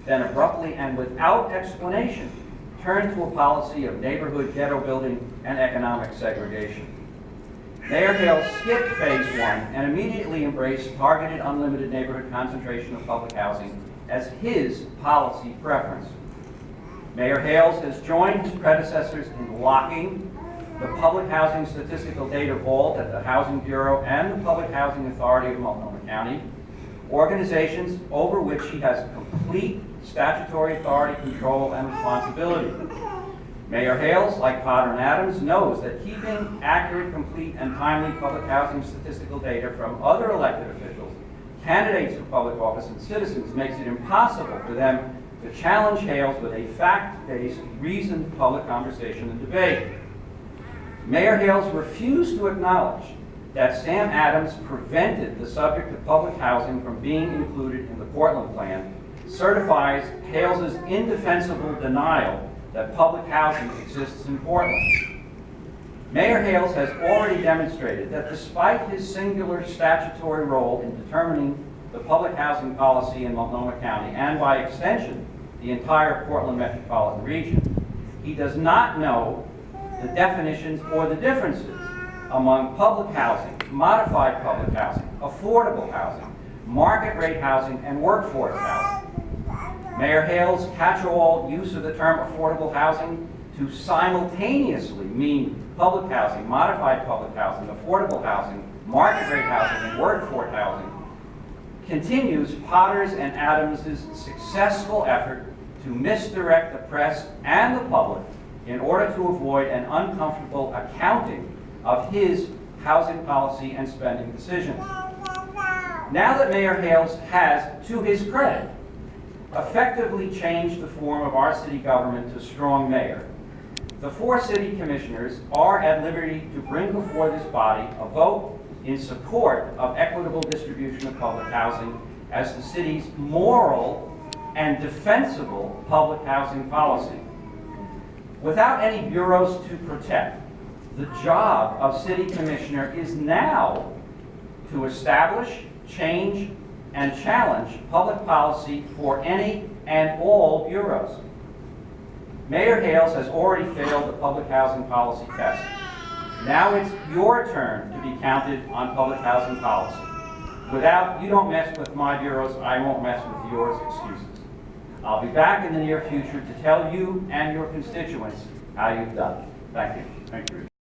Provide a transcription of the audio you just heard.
then abruptly and without explanation turned to a policy of neighborhood ghetto building and economic segregation. Mayor Hale skipped phase one and immediately embraced targeted unlimited neighborhood concentration of public housing as his policy preference. Mayor Hales has joined his predecessors in locking the Public Housing Statistical Data Vault at the Housing Bureau and the Public Housing Authority of Multnomah County, organizations over which he has complete statutory authority, control, and responsibility. Mayor Hales, like Potter and Adams, knows that keeping accurate, complete, and timely public housing statistical data from other elected officials, candidates for public office, and citizens makes it impossible for them to challenge Hales with a fact-based, reasoned public conversation and debate. Mayor Hales refused to acknowledge that Sam Adams prevented the subject of public housing from being included in the Portland Plan, certifies Hales's indefensible denial that public housing exists in Portland. Mayor Hales has already demonstrated that despite his singular statutory role in determining the public housing policy in Multnomah County, and by extension, the entire Portland metropolitan region, he does not know the definitions or the differences among public housing, modified public housing, affordable housing, market rate housing, and workforce housing. Mayor Hale's catch-all use of the term affordable housing to simultaneously mean public housing, modified public housing, affordable housing, market rate housing, and workforce housing continues Potter's and Adams's successful effort to misdirect the press and the public in order to avoid an uncomfortable accounting of his housing policy and spending decisions. Now that Mayor Hales has, to his credit, effectively changed the form of our city government to strong mayor, the four city commissioners are at liberty to bring before this body a vote in support of equitable distribution of public housing as the city's moral and defensible public housing policy. Without any bureaus to protect, the job of city commissioner is now to establish, change, and challenge public policy for any and all bureaus. Mayor Hales has already failed the public housing policy test. Now it's your turn to be counted on public housing policy. Without "you don't mess with my bureaus, I won't mess with yours" excuses. I'll be back in the near future to tell you and your constituents how you've done. Thank you. Thank you.